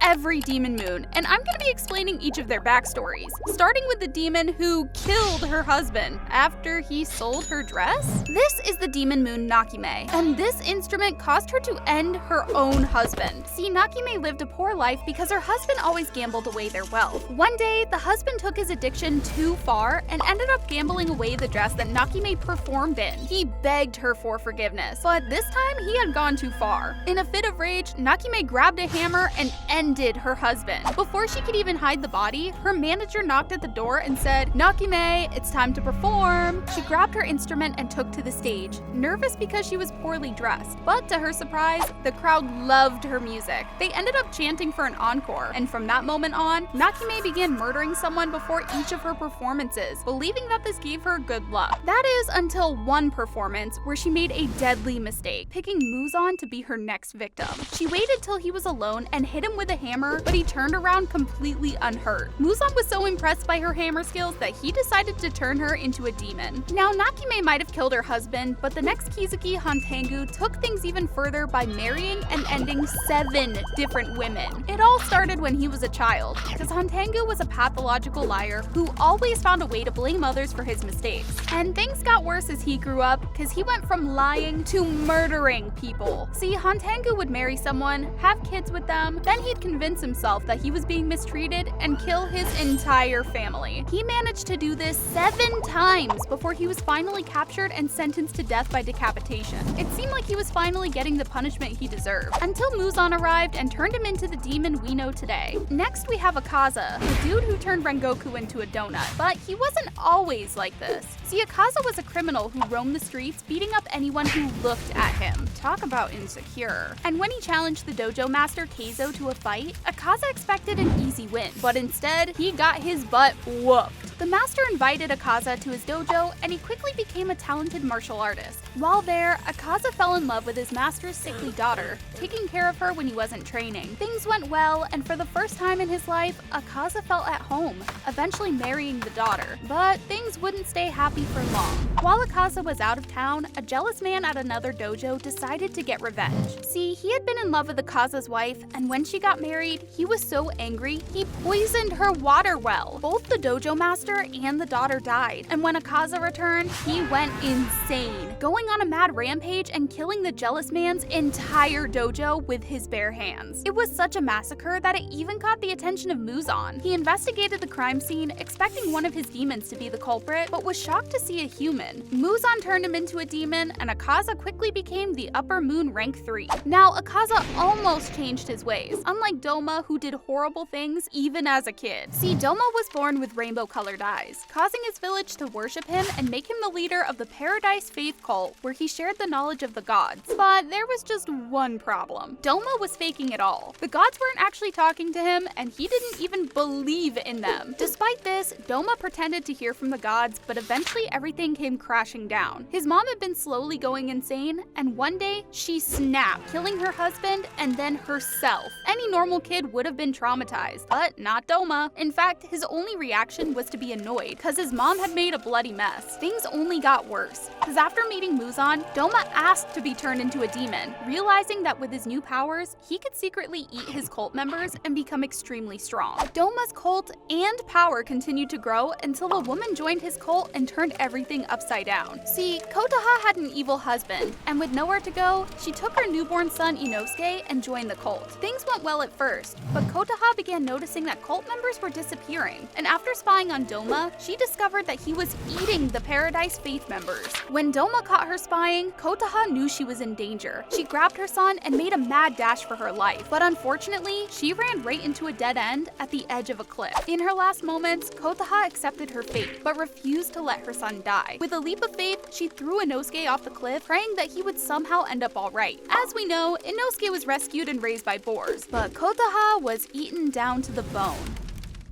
every demon moon, and I'm gonna be explaining each of their backstories, starting with the demon who killed her husband after he sold her dress. This is the demon moon Nakime, and this instrument caused her to end her own husband. See, Nakime lived a poor life because her husband always gambled away their wealth. One day, the husband took his addiction too far and ended up gambling away the dress that Nakime performed in. He begged her for forgiveness, but this time he had gone too far. In a fit of rage, Nakime grabbed a hammer and ended her husband. Before she could even hide the body, her manager knocked at the door and said, "Nakime, it's time to perform." She grabbed her instrument and took to the stage, nervous because she was poorly dressed. But to her surprise, the crowd loved her music. They ended up chanting for an encore, and from that moment on, Nakime began murdering someone before each of her performances, believing that this gave her good luck. That is until one performance where she made a deadly mistake, picking Muzan to be her next victim. She waited till he was alone and hit him with a hammer, but he turned around completely unhurt. Muzan was so impressed by her hammer skills that he decided to turn her into a demon. Now, Nakime might have killed her husband, but the next Kizuki, Hantengu, took things even further by marrying and ending 7 different women. It all started when he was a child, because Hantengu was a pathological liar who always found a way to blame others for his mistakes. And things got worse as he grew up, because he went from lying to murdering people. See, Hantengu would marry someone, have kids with them, then he'd convince himself that he was being mistreated and kill his entire family. He managed to do this 7 times before he was finally captured and sentenced to death by decapitation. It seemed like he was finally getting the punishment he deserved, until Muzan arrived and turned him into the demon we know today. Next, we have Akaza, the dude who turned Rengoku into a donut. But he wasn't always like this. See, Akaza was a criminal who roamed the streets, beating up anyone who looked at him. Talk about insecure. And when he challenged the dojo master Keizo to a fight, Akaza expected an easy win, but instead, he got his butt whooped. The master invited Akaza to his dojo, and he quickly became a talented martial artist. While there, Akaza fell in love with his master's sickly daughter, taking care of her when he wasn't training. Things went well, and for the first time in his life, Akaza felt at home, eventually marrying the daughter. But things wouldn't stay happy for long. While Akaza was out of town, a jealous man at another dojo decided to get revenge. See, he had been in love with Akaza's wife, and when she got married, he was so angry, he poisoned her water well. Both the dojo master and the daughter died, and when Akaza returned, he went insane, going on a mad rampage and killing the jealous man's entire dojo with his bare hands. It was such a massacre that it even caught the attention of Muzan. He investigated the crime scene, expecting one of his demons to be the culprit, but was shocked to see a human. Muzan turned him into a demon, and Akaza quickly became the Upper Moon Rank 3. Now, Akaza almost changed his ways, unlike Doma, who did horrible things even as a kid. See, Doma was born with rainbow-colored eyes, causing his village to worship him and make him the leader of the Paradise Faith cult, where he shared the knowledge of the gods. But there was just one problem. Doma was faking it all. The gods weren't actually talking to him, and he didn't even believe in them. Despite this, Doma pretended to hear from the gods, but eventually everything came crashing down. His mom had been slowly going insane, and one day, she snapped, killing her husband and then herself. Any normal kid would have been traumatized, but not Doma. In fact, his only reaction was to be annoyed, because his mom had made a bloody mess. Things only got worse, because after meeting Muzan, Doma asked to be turned into a demon, realizing that with his new powers, he could secretly eat his cult members and become extremely strong. Doma's cult and power continued to grow until a woman joined his cult and turned everything upside down. See, Kotoha had an evil husband, and with nowhere to go, she took her newborn son Inosuke and joined the cult. Things went well at first, but Kotoha began noticing that cult members were disappearing, and after spying on Doma, she discovered that he was eating the Paradise Faith members. When Doma caught her spying, Kotoha knew she was in danger. She grabbed her son and made a mad dash for her life, but unfortunately, she ran right into a dead end at the edge of a cliff. In her last moments, Kotoha accepted her fate, but refused to let her son die. With a leap of faith, she threw Inosuke off the cliff, praying that he would somehow end up alright. As we know, Inosuke was rescued and raised by boars, but Kotoha was eaten down to the bone.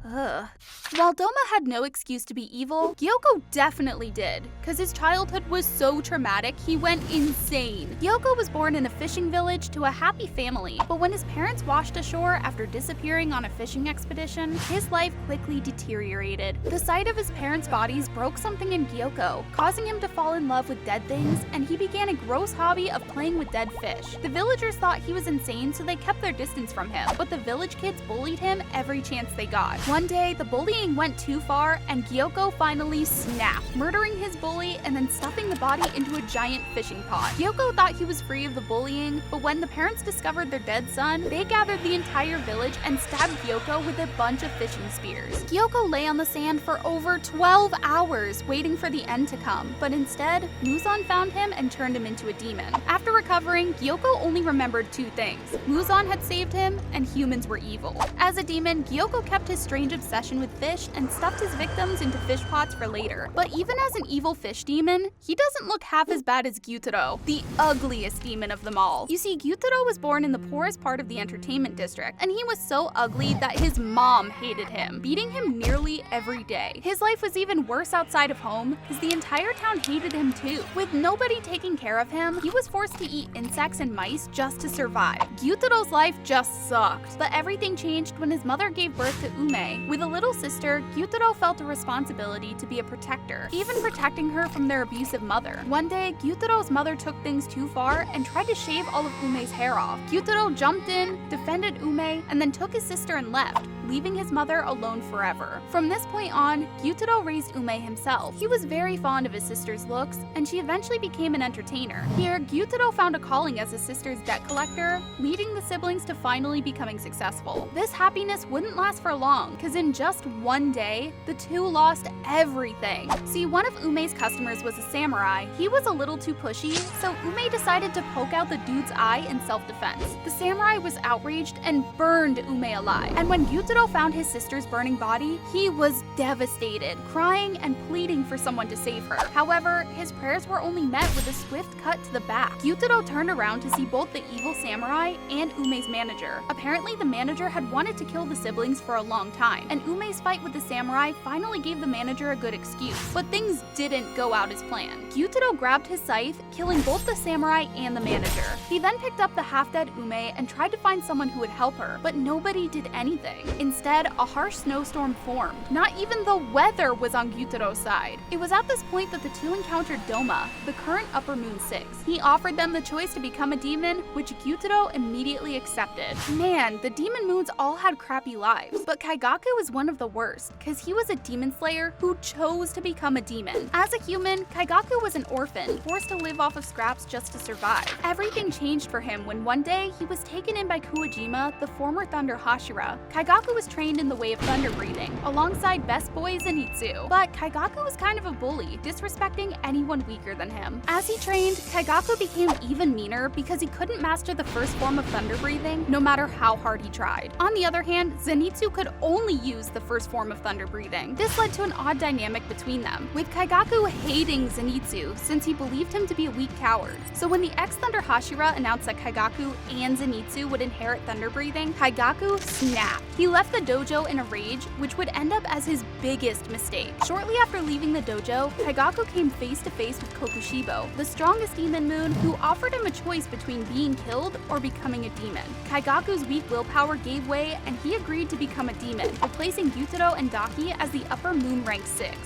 Ugh. While Doma had no excuse to be evil, Gyoko definitely did, cause his childhood was so traumatic he went insane. Gyoko was born in a fishing village to a happy family, but when his parents washed ashore after disappearing on a fishing expedition, his life quickly deteriorated. The sight of his parents' bodies broke something in Gyoko, causing him to fall in love with dead things, and he began a gross hobby of playing with dead fish. The villagers thought he was insane, so they kept their distance from him, but the village kids bullied him every chance they got. One day, the bullying went too far, and Gyoko finally snapped, murdering his bully and then stuffing the body into a giant fishing pot. Gyoko thought he was free of the bullying, but when the parents discovered their dead son, they gathered the entire village and stabbed Gyoko with a bunch of fishing spears. Gyoko lay on the sand for over 12 hours, waiting for the end to come, but instead, Muzan found him and turned him into a demon. After recovering, Gyoko only remembered two things. Muzan had saved him, and humans were evil. As a demon, Gyoko kept his strange obsession with fish and stuffed his victims into fish pots for later. But even as an evil fish demon, he doesn't look half as bad as Gyutaro, the ugliest demon of them all. You see, Gyutaro was born in the poorest part of the entertainment district, and he was so ugly that his mom hated him, beating him nearly every day. His life was even worse outside of home, because the entire town hated him too. With nobody taking care of him, he was forced to eat insects and mice just to survive. Gyutaro's life just sucked, but everything changed when his mother gave birth to Ume. With a little sister, Gyutaro felt a responsibility to be a protector, even protecting her from their abusive mother. One day, Gyutaro's mother took things too far and tried to shave all of Ume's hair off. Gyutaro jumped in, defended Ume, and then took his sister and left, leaving his mother alone forever. From this point on, Gyutaro raised Ume himself. He was very fond of his sister's looks, and she eventually became an entertainer. Here, Gyutaro found a calling as his sister's debt collector, leading the siblings to finally becoming successful. This happiness wouldn't last for long, because in just one day, the two lost everything. See, one of Ume's customers was a samurai. He was a little too pushy, so Ume decided to poke out the dude's eye in self-defense. The samurai was outraged and burned Ume alive, and when Gyutaro found his sister's burning body, he was devastated, crying and pleading for someone to save her. However, his prayers were only met with a swift cut to the back. Gyutaro turned around to see both the evil samurai and Ume's manager. Apparently, the manager had wanted to kill the siblings for a long time, and Ume's fight with the samurai finally gave the manager a good excuse. But things didn't go out as planned. Gyutaro grabbed his scythe, killing both the samurai and the manager. He then picked up the half-dead Ume and tried to find someone who would help her, but nobody did anything. Instead, a harsh snowstorm formed. Not even the weather was on Gyutaro's side. It was at this point that the two encountered Doma, the current Upper Moon 6. He offered them the choice to become a demon, which Gyutaro immediately accepted. Man, the demon moons all had crappy lives, but Kaigaku was one of the worst, because he was a demon slayer who chose to become a demon. As a human, Kaigaku was an orphan, forced to live off of scraps just to survive. Everything changed for him when one day he was taken in by Kuwajima, the former Thunder Hashira. Kaigaku was trained in the way of thunder breathing, alongside best boy Zenitsu. But Kaigaku was kind of a bully, disrespecting anyone weaker than him. As he trained, Kaigaku became even meaner because he couldn't master the first form of thunder breathing, no matter how hard he tried. On the other hand, Zenitsu could only use the first form of thunder breathing. This led to an odd dynamic between them, with Kaigaku hating Zenitsu since he believed him to be a weak coward. So when the ex-Thunder Hashira announced that Kaigaku and Zenitsu would inherit thunder breathing, Kaigaku snapped. He left the dojo in a rage, which would end up as his biggest mistake. Shortly after leaving the dojo, Kaigaku came face to face with Kokushibo, the strongest demon moon, who offered him a choice between being killed or becoming a demon. Kaigaku's weak willpower gave way, and he agreed to become a demon, replacing Gyutaro and Daki as the Upper Moon rank 6.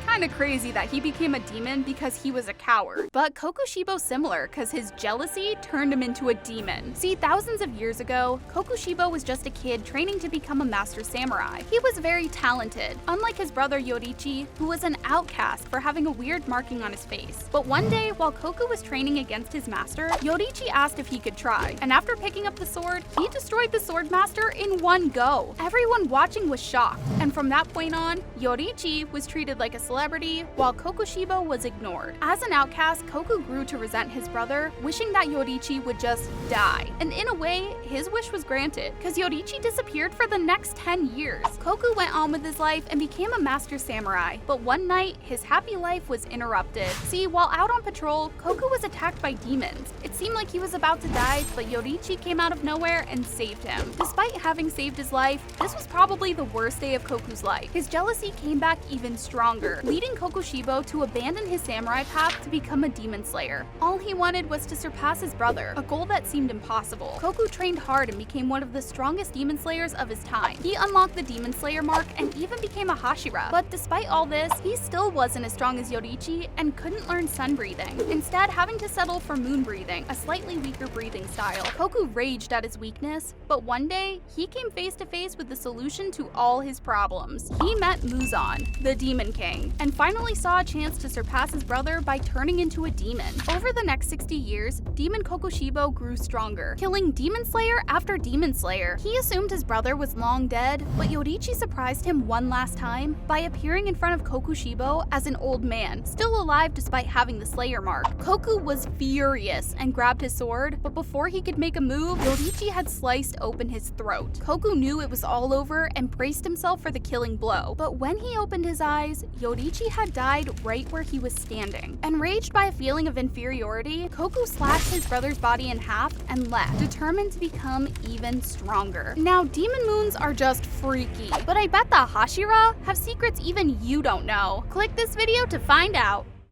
Kinda crazy that he became a demon because he was a coward. But Kokushibo's similar, cause his jealousy turned him into a demon. See, thousands of years ago, Kokushibo was just a kid training to become a master samurai. He was very talented, unlike his brother Yoriichi, who was an outcast for having a weird marking on his face. But one day, while Koku was training against his master, Yoriichi asked if he could try, and after picking up the sword, he destroyed the sword master in one go. Everyone watching was shocked, and from that point on, Yoriichi was treated like a celebrity celebrity, while Kokushibo was ignored. As an outcast, Koku grew to resent his brother, wishing that Yoriichi would just die. And in a way, his wish was granted, because Yoriichi disappeared for the next 10 years. Koku went on with his life and became a master samurai, but one night, his happy life was interrupted. See, while out on patrol, Koku was attacked by demons. It seemed like he was about to die, but Yoriichi came out of nowhere and saved him. Despite having saved his life, this was probably the worst day of Koku's life. His jealousy came back even stronger, leading Kokushibo to abandon his samurai path to become a demon slayer. All he wanted was to surpass his brother, a goal that seemed impossible. Koku trained hard and became one of the strongest demon slayers of his time. He unlocked the demon slayer mark and even became a Hashira. But despite all this, he still wasn't as strong as Yoriichi and couldn't learn sun breathing, instead having to settle for moon breathing, a slightly weaker breathing style. Koku raged at his weakness, but one day, he came face to face with the solution to all his problems. He met Muzan, the Demon King, and finally saw a chance to surpass his brother by turning into a demon. Over the next 60 years, Demon Kokushibo grew stronger, killing demon slayer after demon slayer. He assumed his brother was long dead, but Yoriichi surprised him one last time by appearing in front of Kokushibo as an old man, still alive despite having the slayer mark. Koku was furious and grabbed his sword, but before he could make a move, Yoriichi had sliced open his throat. Koku knew it was all over and braced himself for the killing blow, but when he opened his eyes, Yoriichi had died right where he was standing. Enraged by a feeling of inferiority, Koku slashed his brother's body in half and left, determined to become even stronger. Now, demon moons are just freaky, but I bet the Hashira have secrets even you don't know. Click this video to find out.